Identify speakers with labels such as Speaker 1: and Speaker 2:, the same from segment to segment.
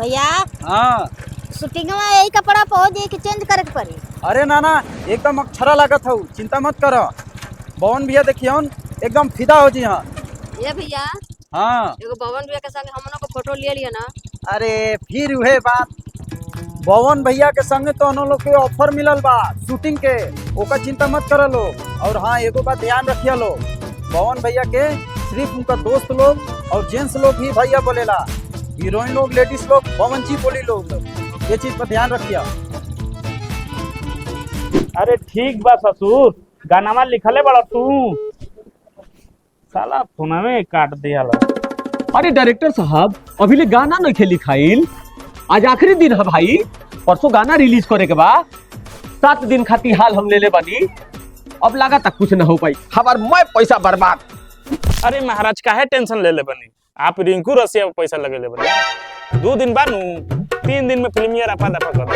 Speaker 1: भैया
Speaker 2: हाँ।
Speaker 1: शूटिंग में यही कपड़ा पहुंच जाए कि चेंज करे के पड़ी?
Speaker 2: अरे नाना एकदम अक्षरा लागत हो, चिंता मत करो। बवन भैया देखिए एकदम फिदा हो जी। हाँ
Speaker 3: ये भैया
Speaker 2: हाँ।
Speaker 3: एगो पवन भैया के संग हमनों को फोटो ले लिया ना।
Speaker 2: अरे फिर वही बात, बवन भैया के संग तो हम लोग के ऑफर मिलल बा शूटिंग के, ओकर चिंता मत करो लो। और हाँ एगो बात ध्यान रखिए लो, बवन भैया के सिर्फ उनका दोस्त लोग और जेंट्स लोग ही भैया बोलेला, हीरोइन लोग लेडीज लोग पवन जी बोली लोग, ये चीज पर ध्यान रखिए।
Speaker 4: अरे ठीक बा ससुर, गानामा लिखले बड़ा तू, साला फोनवे काट दिया ला।
Speaker 5: अरे डायरेक्टर साहब अभी ले गाना नहीं खेली खाइल, आज आखिरी दिन है भाई, परसों गाना रिलीज करे के बा। 7 दिन खाती हाल हम ले ले बनी, अब लगा तक कुछ न हो पाई, हमार मैं पैसा बर्बाद।
Speaker 4: अरे महाराज काहे टेंशन ले ले बनी, आप रिंकू रसिया पे पैसा लगे ले बनी। 2 दिन बानू 3 दिन में प्रीमियर आपा दफा कर।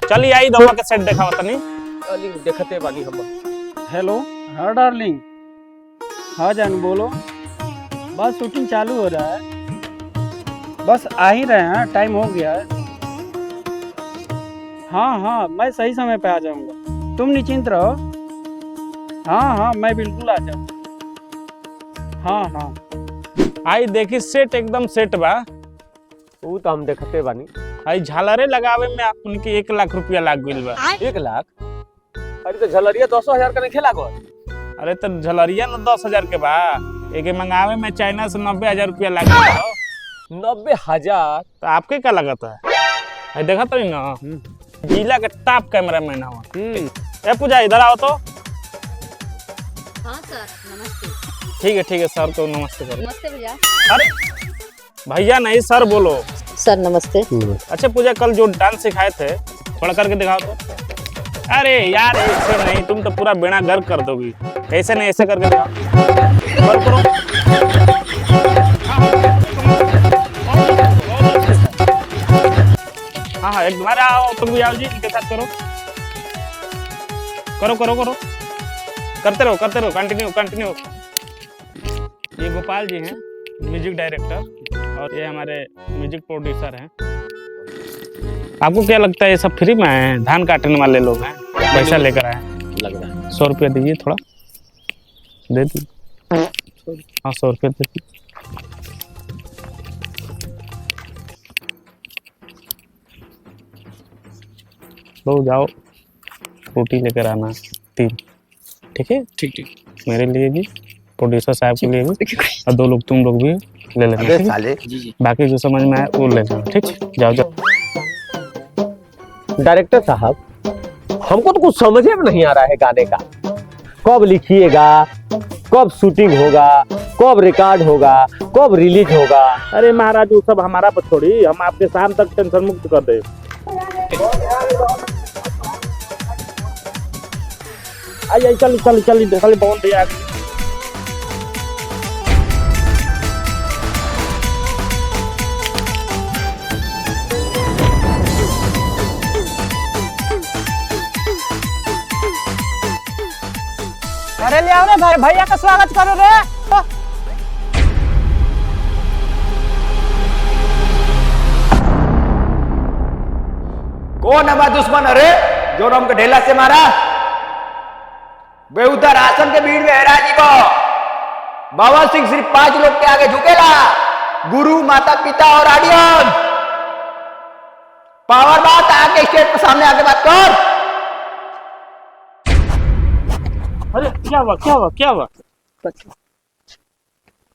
Speaker 4: चलिए आई दवा के सेट दिखाओ तनी।
Speaker 5: चली देखते बानी हम।
Speaker 2: हेलो। हाँ डार्लिंग। हाँ जान बोलो। बस शूटिंग चालू हो रहा है, बस आ ही रहे हैं, टाइम हो गया है। हाँ हाँ मैं सही समय पे आ जाऊंगा, तुम निश्चिंत रहो। हाँ हाँ मैं बिल्कुल आ जाऊंगा। हाँ हाँ
Speaker 4: आई देखी सेट एकदम सेट बा।
Speaker 5: वो तो हम देखते बानी।
Speaker 4: आई झालरे लगावे में उनके 1 लाख रुपया लाग गइल बा।
Speaker 5: 1 लाख? अरे तो झलरिया 200,000 का नहीं खेला गो।
Speaker 4: अरे तो झलरिया न 10,000 के बा, एके मंगावे में चाइना से 90,000 रुपया लाग गइल।
Speaker 5: 90,000?
Speaker 4: तो आपके क्या लगता है? आई देखा तो ना, जिला के टॉप कैमरामैन हवा। ए पूजा इधर आओ तो।
Speaker 3: हाँ सर नमस्ते।
Speaker 4: ठीक है सर को नमस्ते करो।
Speaker 3: नमस्ते भैया।
Speaker 4: अरे भैया नहीं सर बोलो।
Speaker 3: सर नमस्ते।
Speaker 4: अच्छा पूजा कल जो डांस सिखाए थे थोड़ा करके दिखाओ तो। अरे यार ऐसे नहीं, तुम तो पूरा बेड़ा गर्क कर दोगी। ऐसे नहीं, ऐसे करके दिखाओ। करो हाँ एक बार आओ, तुम भी आओ जी, इनके साथ करो करो करो करो करते रहो कंटिन्यू। ये गोपाल जी हैं म्यूजिक डायरेक्टर और ये हमारे म्यूजिक प्रोड्यूसर हैं। आपको क्या लगता है ये सब फ्री में आए हैं? धान काटने वाले लोग हैं, पैसा लेकर आए हैं।
Speaker 5: लग रहा है
Speaker 4: 100 रुपया दीजिए, थोड़ा दे दीजिए। हाँ 100 रुपया दे दीजिए। लो जाओ, रोटी लेकर आना 3। ठीक है? ठीक मेरे लिए भी, प्रोड्यूसर साहब के लिए भी, और 2 लोग तुम लोग भी ले लेना। बाकी जो समझ में आए वो ले लेना। ठीक जाओ।
Speaker 5: डायरेक्टर साहब हमको तो कुछ समझ में नहीं आ रहा है गाने का, कब लिखिएगा, कब शूटिंग होगा, कब रिकॉर्ड होगा, कब रिलीज होगा।
Speaker 4: अरे महाराज वो सब हमारा पर छोड़ी, हम आपके शाम तक टेंशन मुक्त कर दे। आई चल पवन भैया।
Speaker 2: अरे ले आओ रे भाई, भैया का स्वागत करो रे।
Speaker 6: कौन हमारा दुश्मन? अरे जो हमको ढेला से मारा, वे उधर आसन के भीड़ में है राजी को। बाबा सिंह सिर्फ 5 लोग के आगे झुकेला, गुरु, माता पिता और ऑडियंस। पावर बात आके स्टेज पर सामने आके बात कर।
Speaker 4: अरे क्या हुआ?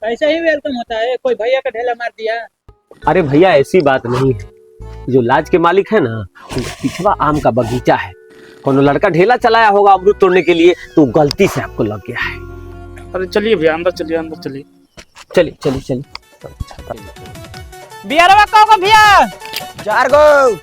Speaker 2: ऐसा ही वेलकम होता है, कोई भैया का ढेला मार दिया।
Speaker 5: अरे भैया ऐसी बात नहीं है, जो लाज के मालिक है ना, पिछवा आम का बगीचा है, कोनो लड़का ढेला चलाया होगा अमरूद तोड़ने के लिए, तो गलती से आपको लग गया है।
Speaker 4: अरे चलिए भैया अंदर चलिए।
Speaker 5: चलिए।
Speaker 2: बियारवा कहो भैया
Speaker 6: 4 गो।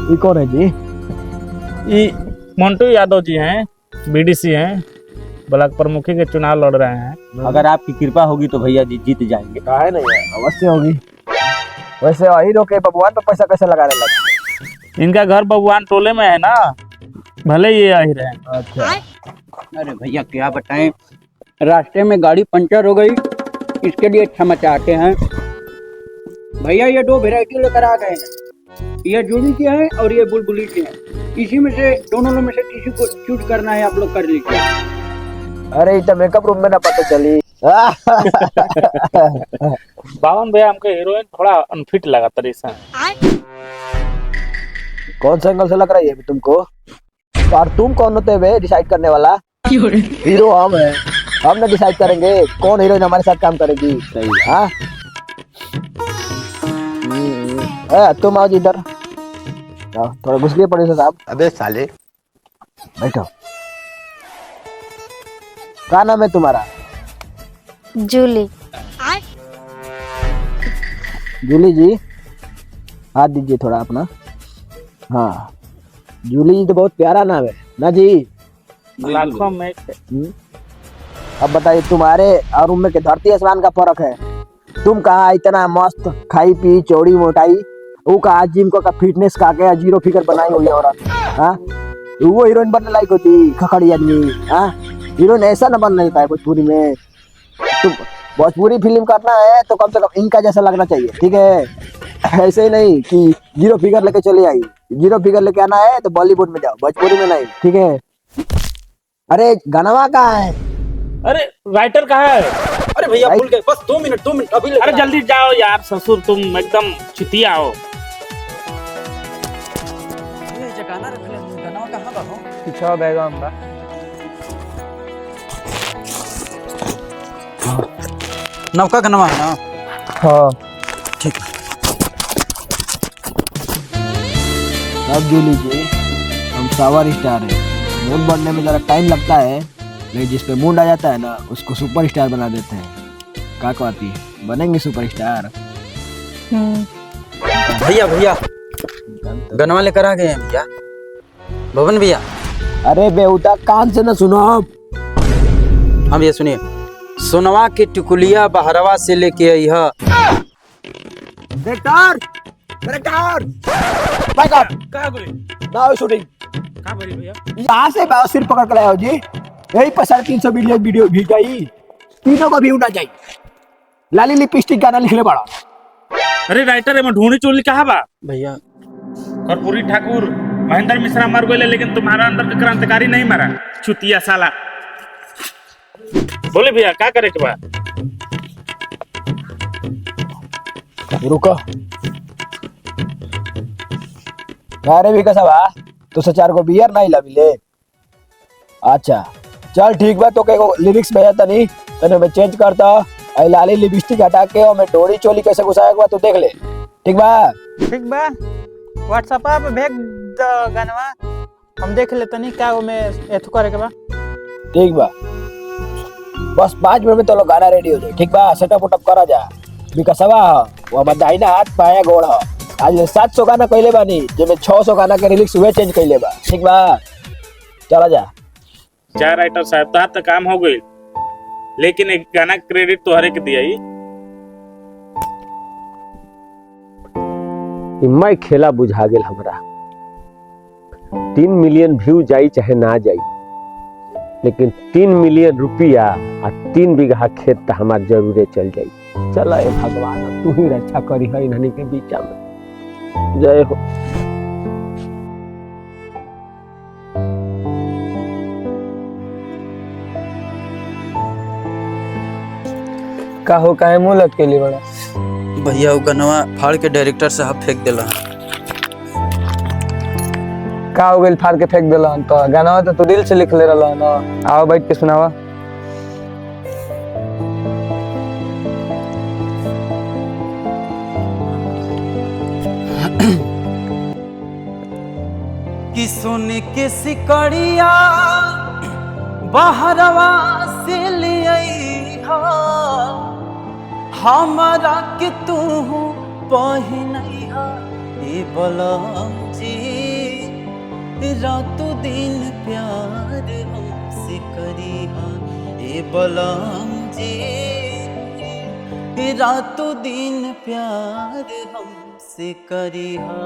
Speaker 4: ये कौन है जी? ये मंटू यादव जी हैं, बीडीसी हैं। ब्लॉक प्रमुखी के चुनाव लड़ रहे हैं।
Speaker 5: अगर आपकी कृपा होगी तो भैया जी जीत जाएंगे।
Speaker 6: काहे नहीं है, अवश्य होगी। वैसे हीरो के बबुआन पे पैसा कैसे लगाने लगे?
Speaker 4: इनका घर बबुआन टोले में है ना, भले ये आहिर है।
Speaker 6: अच्छा,
Speaker 7: अरे भैया क्या बताएं, रास्ते में गाड़ी पंचर हो गई, इसके लिए क्षमा चाहते हैं। भैया ये 2 वैरायटी लेकर आ गए हैं, ये जूली की है और ये बुलबुली की है। इसी में से दोनों में से किसी को चूज करना है, आप लोग कर लीजिए।
Speaker 6: अरे इतना मेकअप रूम में ना पता चली।
Speaker 4: बावन भैया हमको हीरोइन थोड़ा अनफिट लगा तरीसा।
Speaker 6: कौन सा एंगल से लग रही है तुमको? और तुम कौन होते हुए डिसाइड करने वाला? हीरो हम है, हम ना डिसाइड करेंगे कौन हीरोइन हमारे साथ काम करेगी। सही, हाँ। तुम आओ जी इधर, थोड़ा घुस लिए पड़े साहब।
Speaker 8: अबे साले,
Speaker 6: बैठो। क्या नाम है तुम्हारा?
Speaker 1: जूली।
Speaker 6: जूली जी, हाथ दीजिए थोड़ा अपना। हाँ, जूली जी तो बहुत प्यारा नाम है ना जी।
Speaker 4: लाखों में
Speaker 6: अब बताइए, तुम्हारे और उनमें के धरती आसमान का फर्क है। तुम कहा इतना मस्त खाई पी चौड़ी मोटाई, वो कहा जिम को का फिटनेस का के 0 फिगर बनाई हुई औरत। हाँ, वो हीरोइन बनने लायक होती खखड़ी आदमी। हाँ, हीरोइन ऐसा न बनना देता है भोजपुरी में। तुम भोजपुरी फिल्म करना है तो कम से कम इनका जैसा लगना चाहिए, ठीक है? ऐसे ही नहीं कि 0 फिगर लेके चले आई। 0 फिगर लेके आना है तो बॉलीवुड में जाओ, भोजपुरी में नहीं, ठीक है? अरे गनवा कहाँ है?
Speaker 4: अरे राइटर कहाँ है?
Speaker 2: अरे भैया भूल गए, बस 2 मिनट अभी।
Speaker 4: अरे जल्दी जाओ यार ससुर, तुम एकदम चितिया हो।
Speaker 2: ये गाना रख ले, गाना कहाँ बा हो?
Speaker 6: पीछा बैगा हम बा।
Speaker 2: नवका गनवा है ना?
Speaker 6: हाँ
Speaker 2: ठीक है।
Speaker 6: अब जूली जी, हम सावर स्टार हैं। मूड बनने में जरा टाइम लगता है, लेकिन जिस पे मूड आ जाता है ना उसको सुपर स्टार बना देते हैं। क्या कहती है, बनेंगे सुपर स्टार?
Speaker 2: भैया गनवा लेकर आ गए हैं भैया, भवन भैया।
Speaker 6: अरे बेहुदा कान से न सुनो।
Speaker 2: हम ये सुनिए, सोनवा की टिकुलिया बहरवा से लेके आई है।
Speaker 6: Director, director, back up.
Speaker 4: कहाँ गए?
Speaker 6: Now shooting.
Speaker 4: कहाँ भरी भैया?
Speaker 6: यहाँ से सिर पकड़ कर लाए हो जी। यही पर 350 वीडियो भी गई, तीनों को व्यू ना जाए। लाली लिपस्टिक गाना लिख ले बड़ा।
Speaker 4: अरे राइटर है, ढूंढी चोली कहाँ बा?
Speaker 2: भैया
Speaker 4: कर्पूरी ठाकुर महेंद्र मिश्रा मर गए, लेकिन तुम्हारा अंदर का क्रांतिकारी नहीं मरा, चुतिया साला। बोले भैया क्या करे के बाद?
Speaker 6: रुको, अरे भी कैसा बा? तो 4 को बियर नहीं लबिले। अच्छा चल ठीक बा, तो के लिरिक्स भेजा तनी तने मैं चेंज करता। आई लाली लिपस्टिक हटा के और मैं डोरी चोली कैसे घुसाएगा तो देख ले, ठीक बा?
Speaker 9: ठीक बा, व्हाट्सएप पे भेज दो गानवा, हम देख लेते नहीं क्या में एथु करे के बा।
Speaker 6: ठीक बा, बस 5 मिनट में तो लोग गाना रेडी हो जाए, ठीक बा? सेटअप उटअप करा जा। विकासवा वो हमार दाहिना हाथ पाया गोड़ ह। आज 700 गाना कइले बानी, जेमे 600 गाना के रिलिक्स हुए चेंज कइले बा, ठीक बा? चला जा।
Speaker 4: चार राइटर साहब तो हाथ काम हो गई, लेकिन एक गाना क्रेडिट तो हर एक दिया ही।
Speaker 5: मैं खेला बुझा गेल हमरा। 3 मिलियन व्यू जाई चाहे ना जाई, लेकिन 3 मिलियन रुपया आ 3 बीघा खेत तो हमार जरूरे चल जाई। चला ए भगवान, तू ही रक्षा करी है इन्हनी के बीच में। जय हो।
Speaker 9: का हो काहे मुंह लटकेली बड़ा?
Speaker 2: भैया वो गनवा फाड़ के डायरेक्टर साहब फेंक दिला।
Speaker 9: का हो गइल फाड़ के फेंक देला? तो गाना तो तू दिल से लिख ले रहला ना। आओ बैठ के सुनावा।
Speaker 2: कि सुन के सिकड़िया बहरवा से ले आई हा, हमारा के तू पहिनैहा ए बलम जी, रातों दिन प्यार हमसे कर।
Speaker 8: करिहा ए बलम जी, रातों दिन प्यार हमसे करिहा।